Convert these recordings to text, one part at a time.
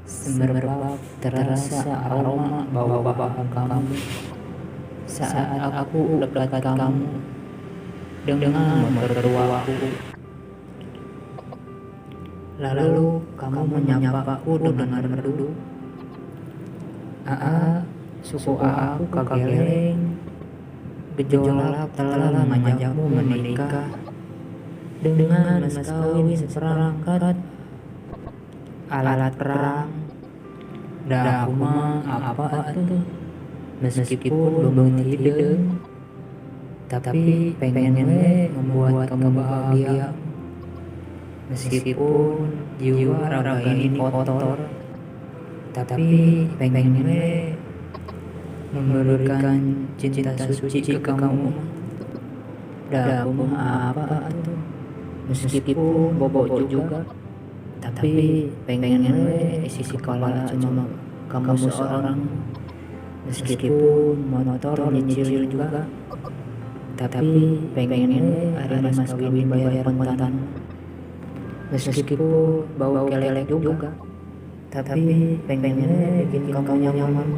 Semerbak terasa aroma bau-bau kamu saat aku dekat kamu dengan mertuaku. Lalu kamu menyapaku dengan merdu. Suku aku kageleng. Gejolak telah mengajakmu menikah dengan mas kawin seperangkat alat perang. Dah aku mah apa tuh, meskipun belum hidung, tapi pengen membuat kamu bahagia. Meskipun jiwa raga ini kotor, tapi pengen memberikan cinta suci ke kamu. Dah aku mah apa tuh, meskipun bobo juga, tapi pengen isi kepala cuma kamu seorang. Meskipun motor nyicil juga, tapi pengen hari mas kawin bayar kontan. Meskipun bau kelelek juga, tapi pengen bikin kamu nyaman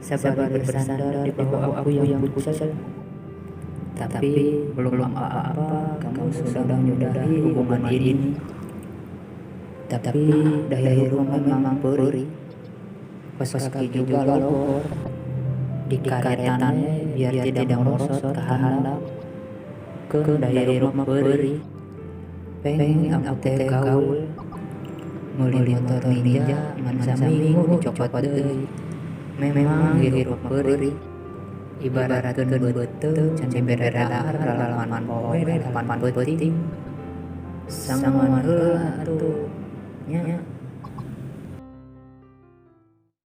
sabar bersandar di bawah aku yang pucat. Tapi belum apa-apa, kamu sudah menyudahi hubungan ini. Tapi daya rumah memang perih, pas kaki juga lopor. Di karetannya biar tidak merosot ke handap, ke daya rumah perih. Pengen aku teh gaul, meuli motor ninja ngan saminggu dicopot deui. Memang hirup perih, ibaratkeun beuteuh can dibere dahar lalaman poe lalaman peuting. Sangan heula